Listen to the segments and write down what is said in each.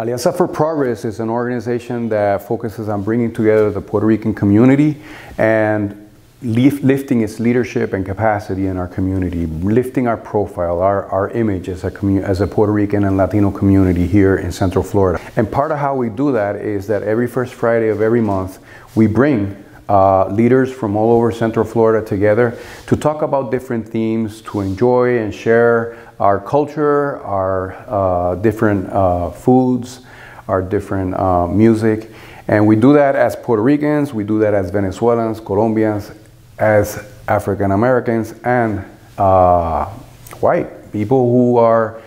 Alianza for Progress is an organization that focuses on bringing together the Puerto Rican community and lifting its leadership and capacity in our community, lifting our profile, our image as a Puerto Rican and Latino community here in Central Florida. And part of how we do that is that every first Friday of every month, we bring leaders from all over Central Florida together to talk about different themes, to enjoy and share our culture, our different foods, our different music. And we do that as Puerto Ricans, we do that as Venezuelans, Colombians, as African Americans, and white people who are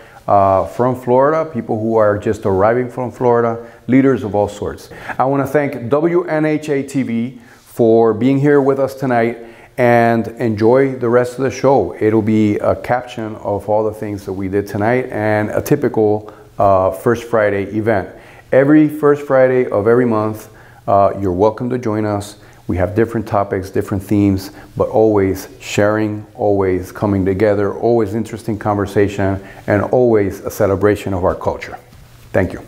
from Florida, people who are just arriving from Florida, leaders of all sorts. I want to thank WNHA-TV for being here with us tonight, and enjoy the rest of the show. It'll be a caption of all the things that we did tonight and a typical First Friday event. Every First Friday of every month, you're welcome to join us. We have different topics, different themes, but always sharing, always coming together, always interesting conversation, and always a celebration of our culture. Thank you.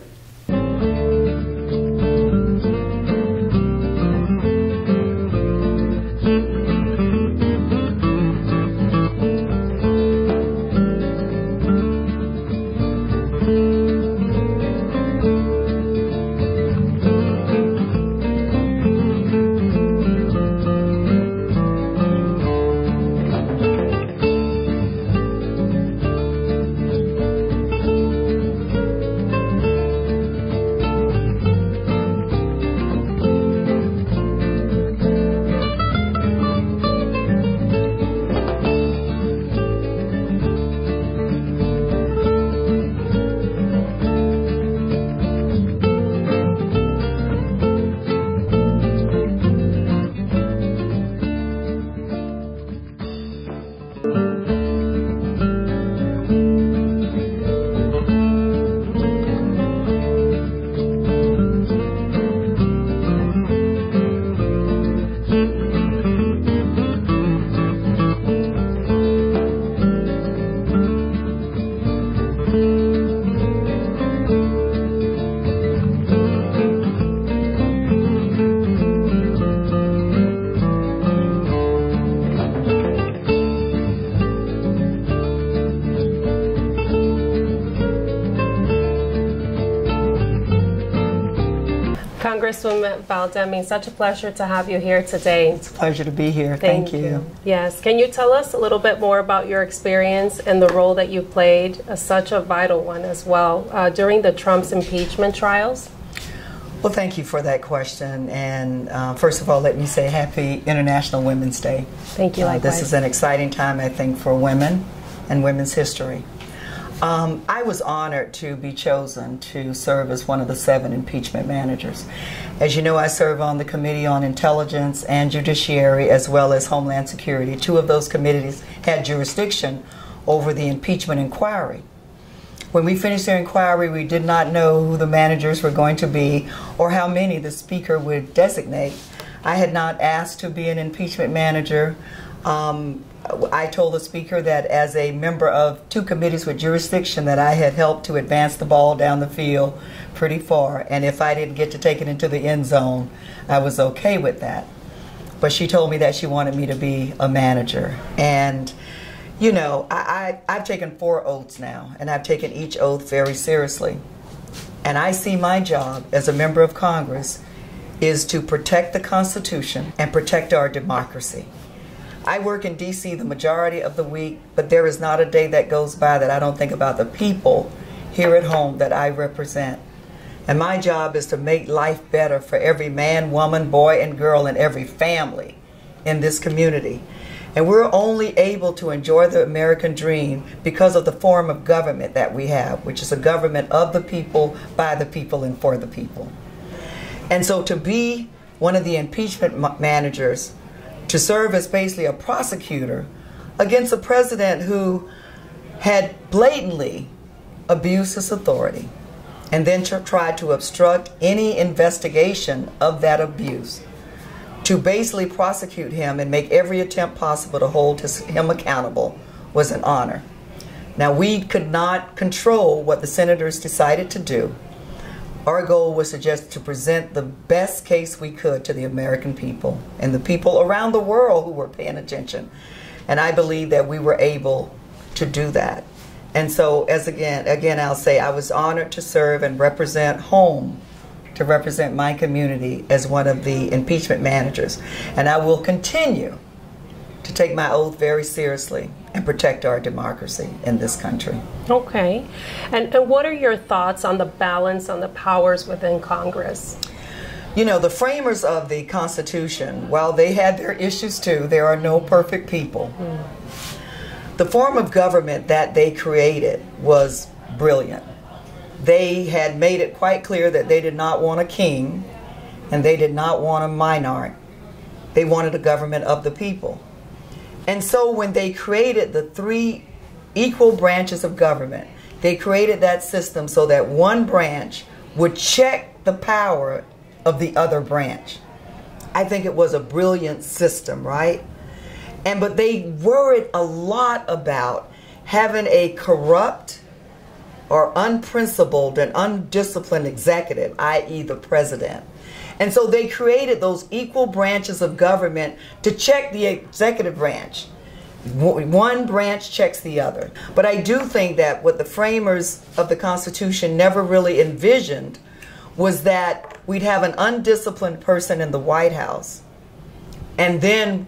Congresswoman Valdemi, such a pleasure to have you here today. It's a pleasure to be here. Thank you. Yes. Can you tell us a little bit more about your experience and the role that you played, such a vital one as well, during the Trump's impeachment trials? Well, thank you for that question. And first of all, let me say Happy International Women's Day. Thank you. This is an exciting time, I think, for women and women's history. I was honored to be chosen to serve as one of the 7 impeachment managers. As you know, I serve on the Committee on Intelligence and Judiciary, as well as Homeland Security. 2 of those committees had jurisdiction over the impeachment inquiry. When we finished the inquiry, we did not know who the managers were going to be or how many the Speaker would designate. I had not asked to be an impeachment manager. I told the Speaker that as a member of 2 committees with jurisdiction that I had helped to advance the ball down the field pretty far, and if I didn't get to take it into the end zone, I was okay with that. But she told me that she wanted me to be a manager. And you know, I've taken 4 oaths now, and I've taken each oath very seriously. And I see my job as a member of Congress is to protect the Constitution and protect our democracy. I work in D.C. the majority of the week, but there is not a day that goes by that I don't think about the people here at home that I represent. And my job is to make life better for every man, woman, boy, and girl in every family in this community. And we're only able to enjoy the American dream because of the form of government that we have, which is a government of the people, by the people, and for the people. And so to be one of the impeachment managers, to serve as basically a prosecutor against a president who had blatantly abused his authority and then tried to obstruct any investigation of that abuse, to basically prosecute him and make every attempt possible to hold him accountable, was an honor. Now, we could not control what the senators decided to do, our goal was to present the best case we could to the American people and the people around the world who were paying attention. And I believe that we were able to do that. And so, again, I'll say I was honored to serve and represent home, to represent my community as one of the impeachment managers. And I will continue to take my oath very seriously and protect our democracy in this country. Okay. And what are your thoughts on the balance on the powers within Congress? You know, the framers of the Constitution, while they had their issues too, there are no perfect people. The form of government that they created was brilliant. They had made it quite clear that they did not want a king and they did not want a monarch. They wanted a government of the people. And so when they created the 3 equal branches of government, they created that system so that one branch would check the power of the other branch. I think it was a brilliant system, right? But they worried a lot about having a corrupt or unprincipled and undisciplined executive, i.e. the president. And so they created those equal branches of government to check the executive branch. One branch checks the other. But I do think that what the framers of the Constitution never really envisioned was that we'd have an undisciplined person in the White House, and then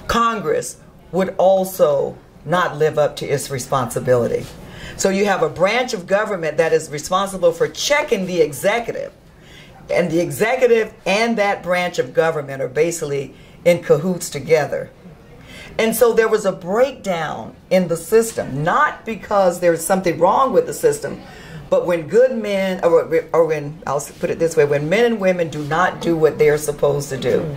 Congress would also not live up to its responsibility. So you have a branch of government that is responsible for checking the executive, and the executive and that branch of government are basically in cahoots together. And so there was a breakdown in the system, not because there's something wrong with the system, but when good men, or when, I'll put it this way, when men and women do not do what they're supposed to do.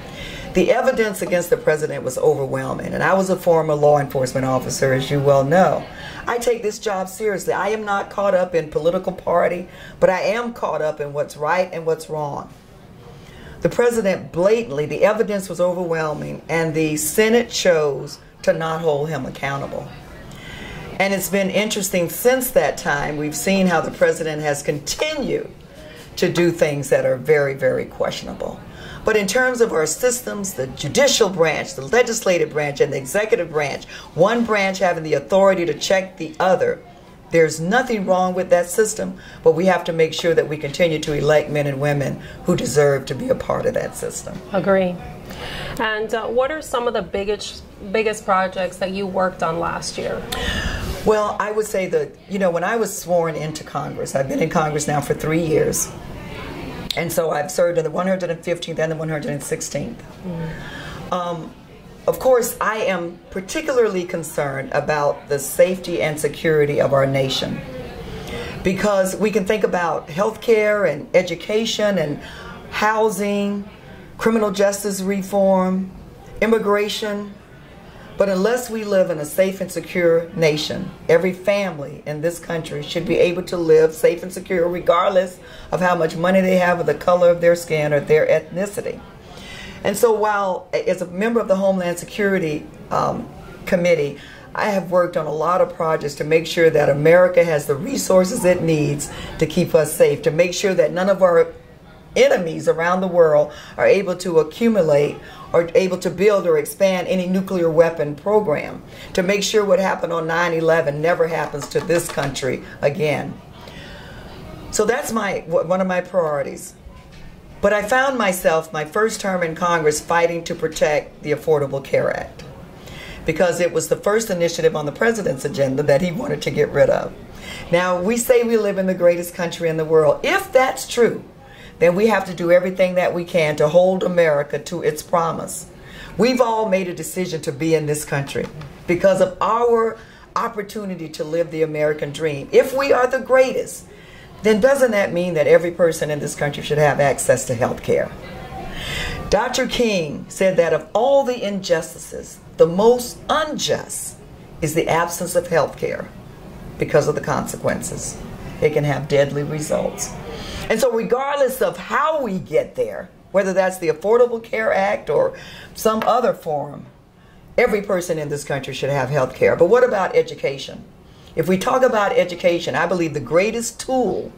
The evidence against the president was overwhelming, and I was a former law enforcement officer, as you well know. I take this job seriously. I am not caught up in political party, but I am caught up in what's right and what's wrong. The president blatantly, the evidence was overwhelming, and the Senate chose to not hold him accountable. And it's been interesting since that time. We've seen how the president has continued to do things that are very, very questionable. But in terms of our systems, the judicial branch, the legislative branch, and the executive branch, one branch having the authority to check the other, there's nothing wrong with that system, but we have to make sure that we continue to elect men and women who deserve to be a part of that system. Agree. And what are some of the biggest projects that you worked on last year? Well, I would say that, you know, when I was sworn into Congress, I've been in Congress now for 3 years. And so I've served in the 115th and the 116th. Of course, I am particularly concerned about the safety and security of our nation, because we can think about health care and education and housing, criminal justice reform, immigration, but unless we live in a safe and secure nation, every family in this country should be able to live safe and secure regardless of how much money they have or the color of their skin or their ethnicity. And so while as a member of the Homeland Security Committee, I have worked on a lot of projects to make sure that America has the resources it needs to keep us safe, to make sure that none of our enemies around the world are able to accumulate or able to build or expand any nuclear weapon program, to make sure what happened on 9/11 never happens to this country again. So that's one of my priorities. But I found myself, my first term in Congress, fighting to protect the Affordable Care Act, because it was the first initiative on the president's agenda that he wanted to get rid of. Now, we say we live in the greatest country in the world. If that's true, then we have to do everything that we can to hold America to its promise. We've all made a decision to be in this country because of our opportunity to live the American dream. If we are the greatest, then doesn't that mean that every person in this country should have access to health care? Dr. King said that of all the injustices, the most unjust is the absence of health care because of the consequences. It can have deadly results. And so regardless of how we get there, whether that's the Affordable Care Act or some other form, every person in this country should have health care. But what about education? If we talk about education, I believe the greatest tool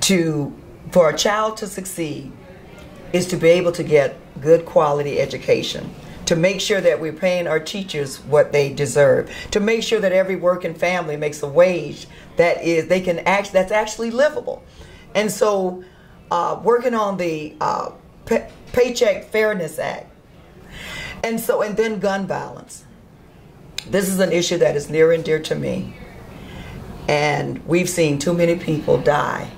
for a child to succeed is to be able to get good quality education, to make sure that we're paying our teachers what they deserve, to make sure that every working family makes a wage that's actually livable. And so working on the Paycheck Fairness Act, and then gun violence. This is an issue that is near and dear to me, and we've seen too many people die,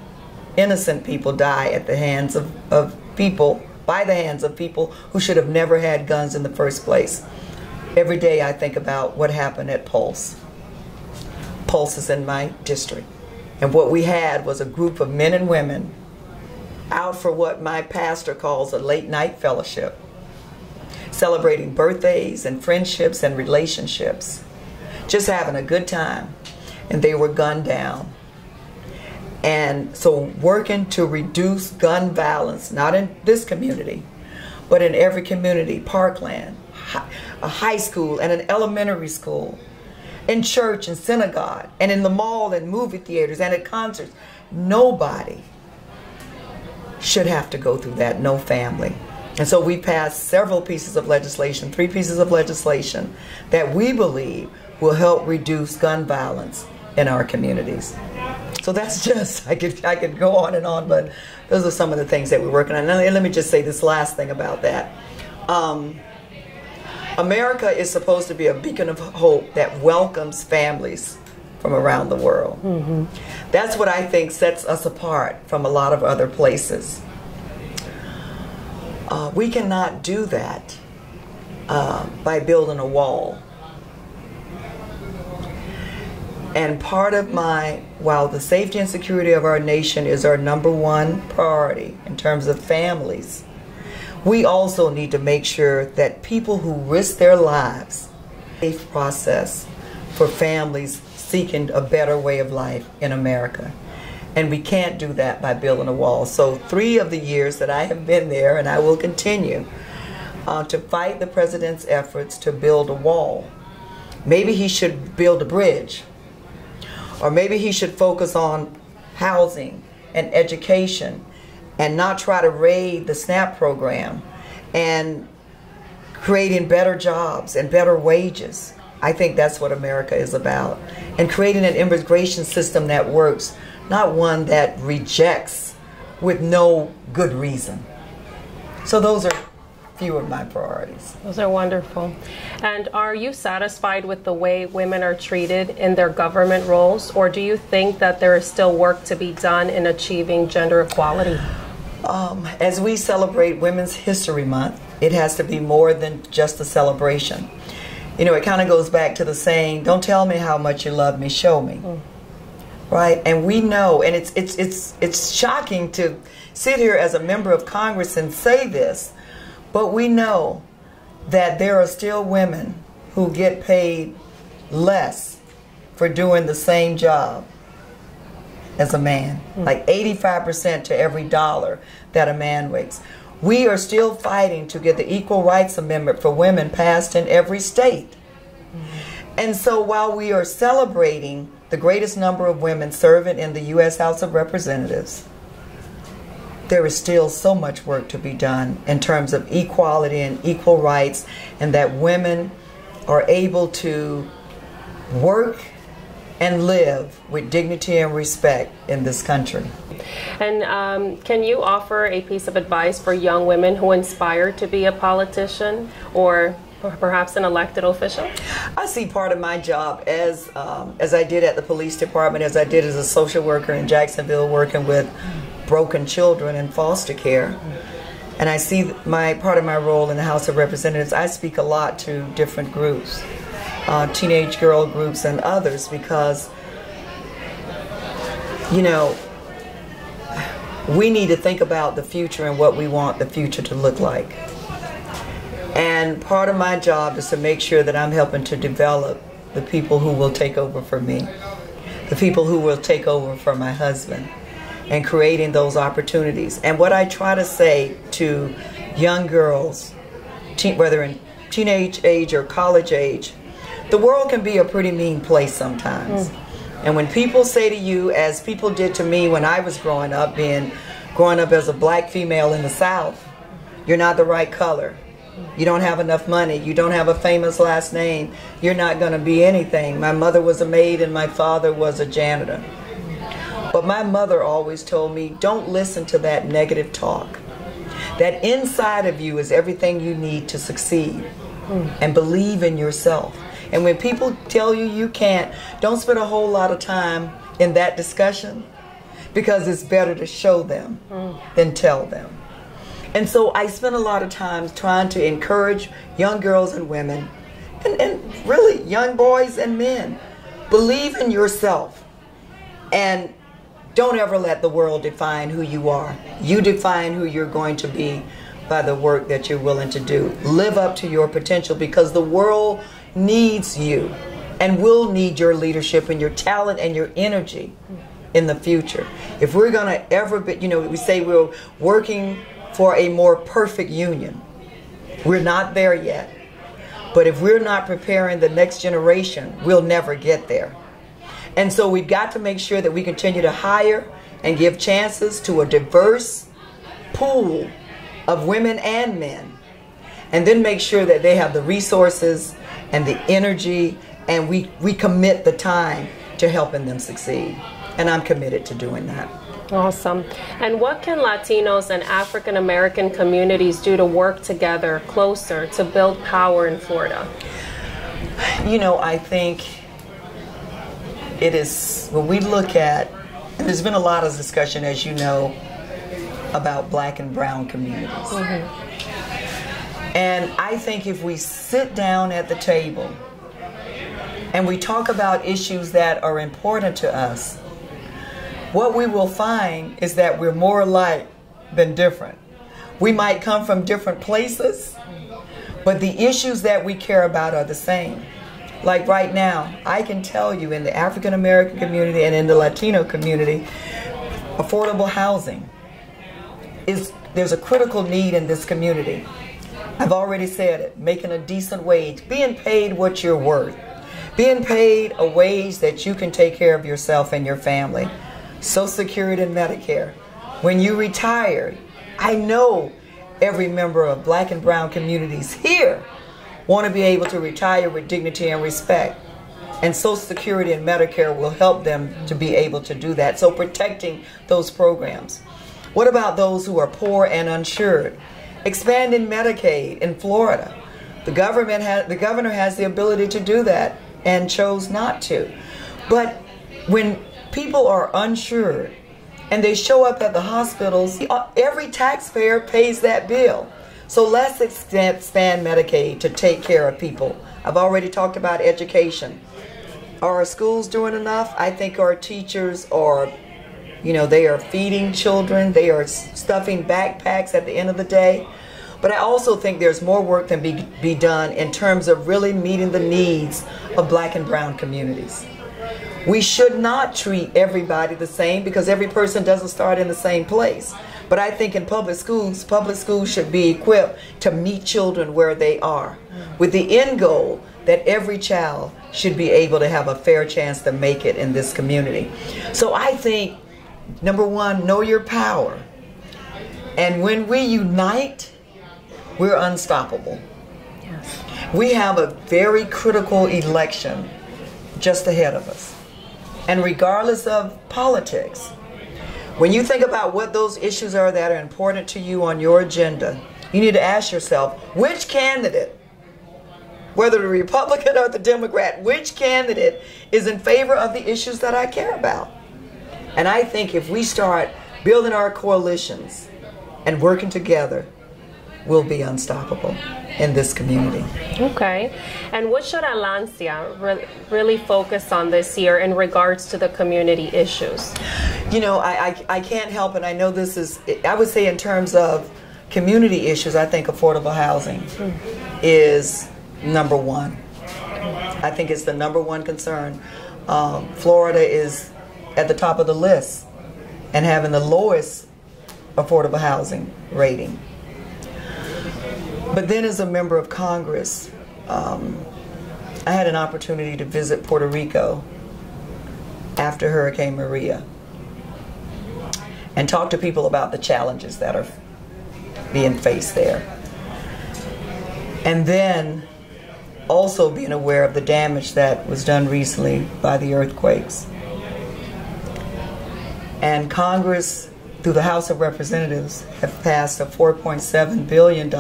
innocent people die at the hands of people, by the hands of people who should have never had guns in the first place. Every day I think about what happened at Pulse. Pulse is in my district, and what we had was a group of men and women out for what my pastor calls a late night fellowship, celebrating birthdays and friendships and relationships, just having a good time, and they were gunned down. And so working to reduce gun violence, not in this community, but in every community, Parkland, a high school and an elementary school, in church and synagogue, and in the mall and movie theaters and at concerts. Nobody should have to go through that, no family. And so we passed several pieces of legislation, 3 pieces of legislation that we believe will help reduce gun violence in our communities. So that's just, I could go on and on, but those are some of the things that we're working on. And let me just say this last thing about that. America is supposed to be a beacon of hope that welcomes families from around the world. Mm-hmm. That's what I think sets us apart from a lot of other places. We cannot do that by building a wall. And part of while the safety and security of our nation is our #1 priority in terms of families, we also need to make sure that people who risk their lives, safe process for families seeking a better way of life in America. And we can't do that by building a wall. So 3 of the years that I have been there, and I will continue to fight the president's efforts to build a wall. Maybe he should build a bridge, or maybe he should focus on housing and education and not try to raid the SNAP program and creating better jobs and better wages. I think that's what America is about. And creating an immigration system that works, not one that rejects with no good reason. So those are a few of my priorities. Those are wonderful. And are you satisfied with the way women are treated in their government roles, or do you think that there is still work to be done in achieving gender equality? As we celebrate Women's History Month, it has to be more than just a celebration. You know, it kind of goes back to the saying, don't tell me how much you love me, show me. Right? And we know, and it's shocking to sit here as a member of Congress and say this, but we know that there are still women who get paid less for doing the same job as a man, like 85% to every dollar that a man makes. We are still fighting to get the Equal Rights Amendment for women passed in every state. And so while we are celebrating the greatest number of women serving in the U.S. House of Representatives, there is still so much work to be done in terms of equality and equal rights, and that women are able to work and live with dignity and respect in this country. And can you offer a piece of advice for young women who aspire to be a politician or perhaps an elected official? I see part of my job as I did at the police department, as I did as a social worker in Jacksonville, working with broken children in foster care. And I see part of my role in the House of Representatives. I speak a lot to different groups, teenage girl groups and others, because, you know, we need to think about the future and what we want the future to look like. And part of my job is to make sure that I'm helping to develop the people who will take over for me, the people who will take over for my husband, and creating those opportunities. And what I try to say to young girls, whether in teenage age or college age, the world can be a pretty mean place sometimes. And when people say to you, as people did to me when I was growing up as a black female in the South, you're not the right color. You don't have enough money. You don't have a famous last name. You're not going to be anything. My mother was a maid and my father was a janitor. But my mother always told me, don't listen to that negative talk. That inside of you is everything you need to succeed. And believe in yourself. And when people tell you you can't, don't spend a whole lot of time in that discussion, because it's better to show them than tell them. And so I spend a lot of time trying to encourage young girls and women, and really young boys and men, believe in yourself and don't ever let the world define who you are. You define who you're going to be by the work that you're willing to do. Live up to your potential, because the world needs you and will need your leadership and your talent and your energy in the future. If we're going to ever be, we say we're working for a more perfect union. We're not there yet. But if we're not preparing the next generation, we'll never get there. And so we've got to make sure that we continue to hire and give chances to a diverse pool of women and men. And then make sure that they have the resources and the energy, and we commit the time to helping them succeed. And I'm committed to doing that. Awesome. And what can Latinos and African American communities do to work together closer to build power in Florida? I think it is, when we look at, and there's been a lot of discussion, as you know, about black and brown communities. And I think if we sit down at the table and we talk about issues that are important to us, what we will find is that we're more alike than different. We might come from different places, but the issues that we care about are the same. Like right now, I can tell you, in the African American community and in the Latino community, affordable housing there's a critical need in this community. I've already said it, making a decent wage, being paid what you're worth, being paid a wage that you can take care of yourself and your family. Social Security and Medicare. When you retire, I know every member of black and brown communities here want to be able to retire with dignity and respect. And Social Security and Medicare will help them to be able to do that. So protecting those programs. What about those who are poor and uninsured? Expanding Medicaid in Florida. The governor has the ability to do that and chose not to. But when people are uninsured and they show up at the hospitals, every taxpayer pays that bill. So let's expand Medicaid to take care of people. I've already talked about education. Are our schools doing enough? I think our teachers are, they are feeding children. They are stuffing backpacks at the end of the day. But I also think there's more work that be done in terms of really meeting the needs of black and brown communities. We should not treat everybody the same, because every person doesn't start in the same place. But I think in public schools should be equipped to meet children where they are, with the end goal that every child should be able to have a fair chance to make it in this community. So I think, number one, know your power. And when we unite, we're unstoppable. Yes. We have a very critical election just ahead of us. And regardless of politics, when you think about what those issues are that are important to you on your agenda, you need to ask yourself, which candidate, whether the Republican or the Democrat, which candidate is in favor of the issues that I care about? And I think if we start building our coalitions and working together, we'll be unstoppable in this community. Okay. And what should Alianza really focus on this year in regards to the community issues? I can't help it. I know this is, I would say in terms of community issues, I think affordable housing is number one. I think it's the number one concern. Florida is at the top of the list and having the lowest affordable housing rating. But then as a member of Congress, I had an opportunity to visit Puerto Rico after Hurricane Maria and talk to people about the challenges that are being faced there. And then also being aware of the damage that was done recently by the earthquakes. And Congress, through the House of Representatives, have passed a $4.7 billion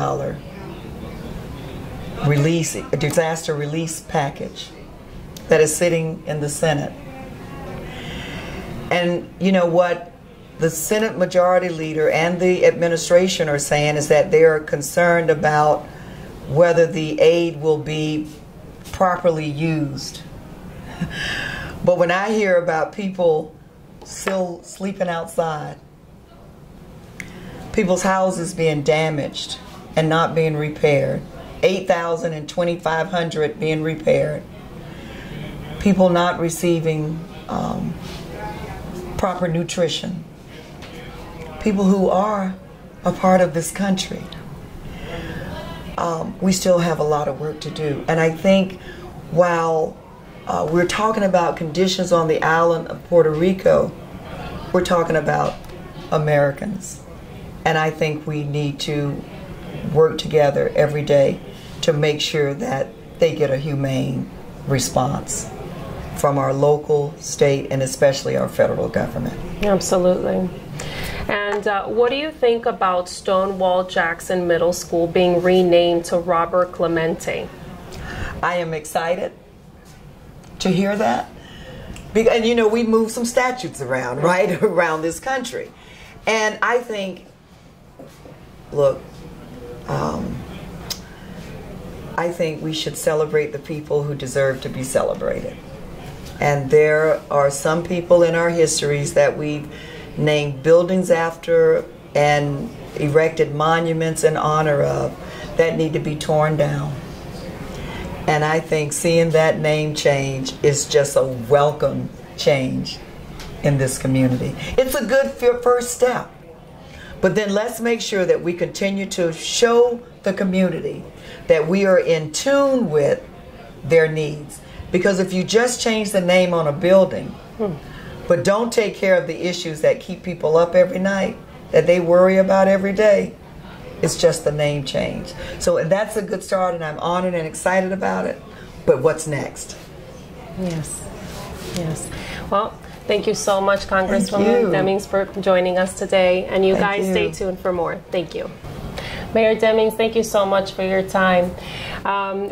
disaster release package that is sitting in the Senate. And you know what the Senate Majority Leader and the administration are saying is that they are concerned about whether the aid will be properly used. But when I hear about people still sleeping outside, people's houses being damaged and not being repaired, 8,000 and 2,500 being repaired, people not receiving proper nutrition, people who are a part of this country, we still have a lot of work to do. And I think while we're talking about conditions on the island of Puerto Rico, we're talking about Americans. And I think we need to work together every day to make sure that they get a humane response from our local, state, and especially our federal government. Absolutely. And what do you think about Stonewall Jackson Middle School being renamed to Robert Clemente? I am excited to hear that. And you know, we moved some statutes around, right, around this country. And I think, look, I think we should celebrate the people who deserve to be celebrated. And there are some people in our histories that we've named buildings after and erected monuments in honor of that need to be torn down. And I think seeing that name change is just a welcome change in this community. It's a good first step. But then let's make sure that we continue to show the community that we are in tune with their needs. Because if you just change the name on a building, but don't take care of the issues that keep people up every night, that they worry about every day, it's just the name change. So that's a good start, and I'm honored and excited about it. But what's next? Yes, yes. Well, thank you so much, Congresswoman Demings, for joining us today. And you guys stay tuned for more. Thank you. Mayor Demings, thank you so much for your time.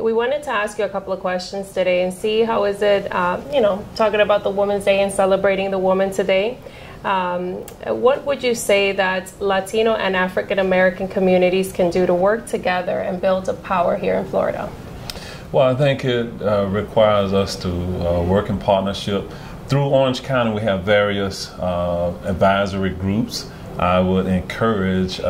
We wanted to ask you a couple of questions today and see how is it, you know, talking about the Women's Day and celebrating the woman today. What would you say that Latino and African American communities can do to work together and build a power here in Florida? Well, I think it requires us to work in partnership. Through Orange County, we have various advisory groups. I would encourage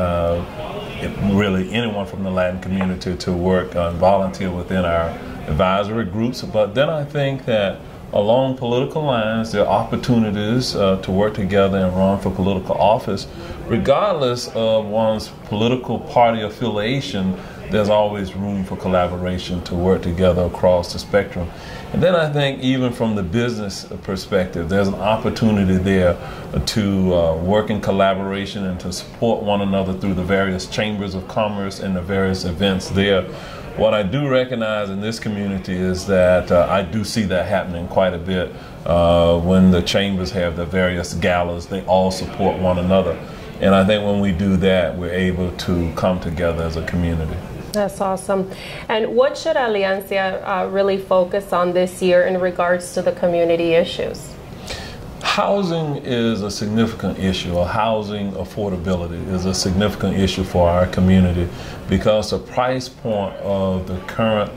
really anyone from the Latin community to work and volunteer within our advisory groups. But then I think that along political lines, there are opportunities to work together and run for political office. Regardless of one's political party affiliation, there's always room for collaboration to work together across the spectrum. And then I think even from the business perspective, there's an opportunity there to work in collaboration and to support one another through the various chambers of commerce and the various events there. What I do recognize in this community is that I do see that happening quite a bit. When the chambers have the various galas, they all support one another. And I think when we do that, we're able to come together as a community. That's awesome. And what should Alianza really focus on this year in regards to the community issues? Housing is a significant issue, or housing affordability is a significant issue for our community because the price point of the current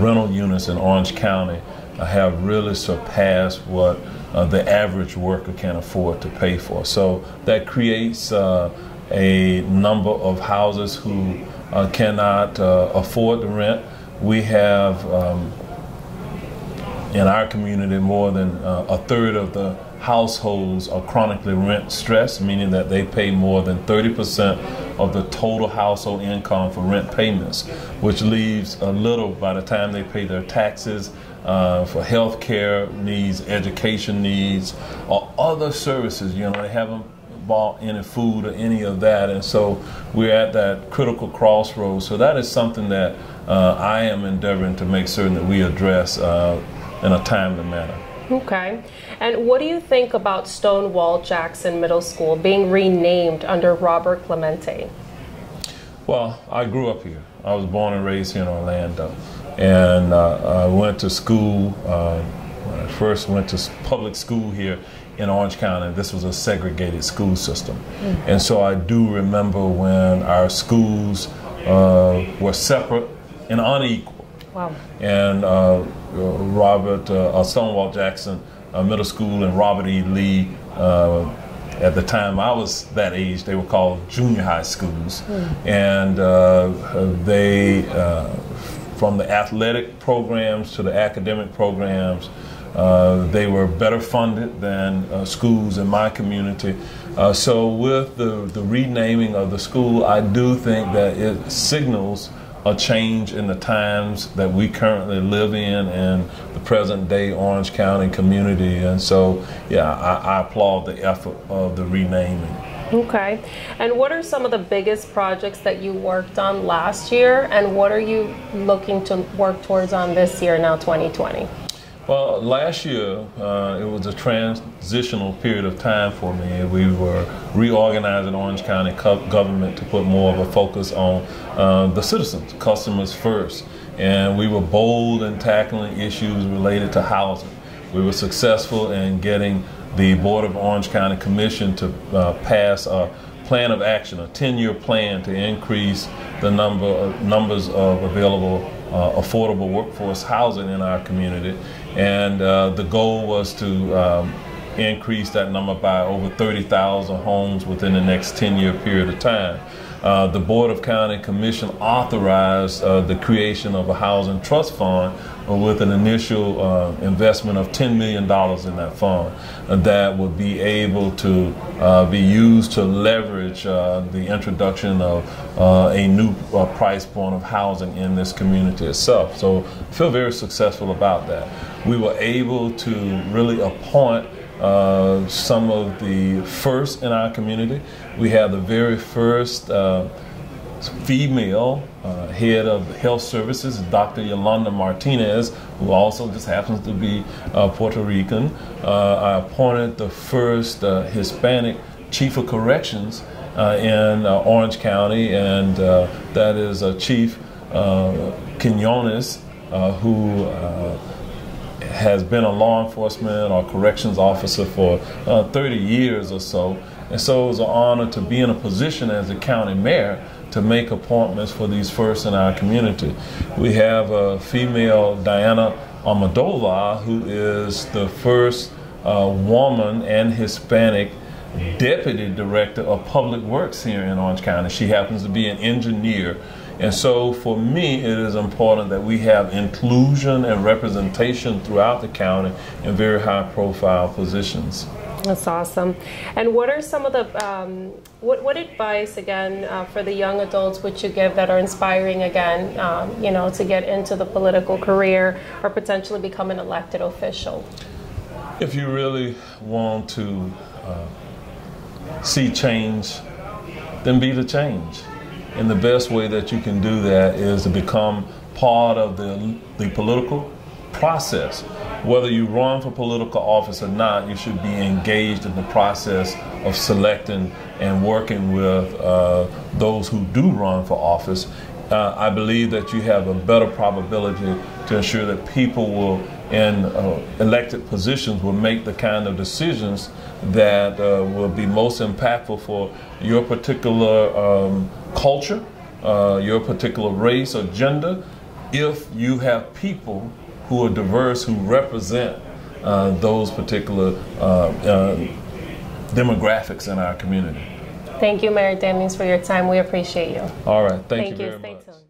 rental units in Orange County have really surpassed what the average worker can afford to pay for. So that creates a number of houses who cannot afford the rent. We have in our community more than a third of the households are chronically rent stressed, meaning that they pay more than 30% of the total household income for rent payments, which leaves a little by the time they pay their taxes, for health care needs, education needs, or other services. You know, they haven't bought any food or any of that, and so we're at that critical crossroads. So that is something that I am endeavoring to make certain that we address in a timely manner. Okay. And what do you think about Stonewall Jackson Middle School being renamed under Robert Clemente? Well, I grew up here. I was born and raised here in Orlando, and I went to school. When I first went to public school here in Orange County, this was a segregated school system. And so I do remember when our schools were separate and unequal. Wow. And Stonewall Jackson Middle School and Robert E. Lee, at the time I was that age, they were called junior high schools. And they, from the athletic programs to the academic programs, they were better funded than schools in my community. So with the renaming of the school, I do think that it signals a change in the times that we currently live in and the present day Orange County community. And so, yeah, I applaud the effort of the renaming. Okay. And what are some of the biggest projects that you worked on last year, and what are you looking to work towards on this year, now 2020? Well, last year, it was a transitional period of time for me. We were reorganizing Orange County government to put more of a focus on the citizens, customers first. And we were bold in tackling issues related to housing. We were successful in getting the Board of Orange County Commission to pass a plan of action, a 10-year plan to increase the numbers of available affordable workforce housing in our community. And the goal was to increase that number by over 30,000 homes within the next 10-year period of time. The Board of County Commission authorized the creation of a housing trust fund with an initial investment of $10 million in that fund that would be able to be used to leverage the introduction of a new price point of housing in this community itself. So I feel very successful about that. We were able to really appoint some of the first in our community. We had the very first female head of health services, Dr. Yolanda Martinez, who also just happens to be Puerto Rican. I appointed the first Hispanic chief of corrections in Orange County, and that is Chief Quinones, who has been a law enforcement or corrections officer for 30 years or so. And so it was an honor to be in a position as a county mayor to make appointments for these first in our community. We have a female, Diana Almodovar, who is the first woman and Hispanic deputy director of public works here in Orange County. She happens to be an engineer. And so for me, it is important that we have inclusion and representation throughout the county in very high profile positions. That's awesome. And what are some of the, what advice, again, for the young adults would you give that are inspiring, again, you know, to get into the political career or potentially become an elected official? If you really want to see change, then be the change. And the best way that you can do that is to become part of the political process. Whether you run for political office or not, you should be engaged in the process of selecting and working with those who do run for office. I believe that you have a better probability to ensure that people will, in elected positions, will make the kind of decisions that will be most impactful for your particular culture, your particular race or gender, if you have people who are diverse, who represent those particular demographics in our community. Thank you, Mayor Demings, for your time. We appreciate you. All right. Thank you very much. Stay tuned.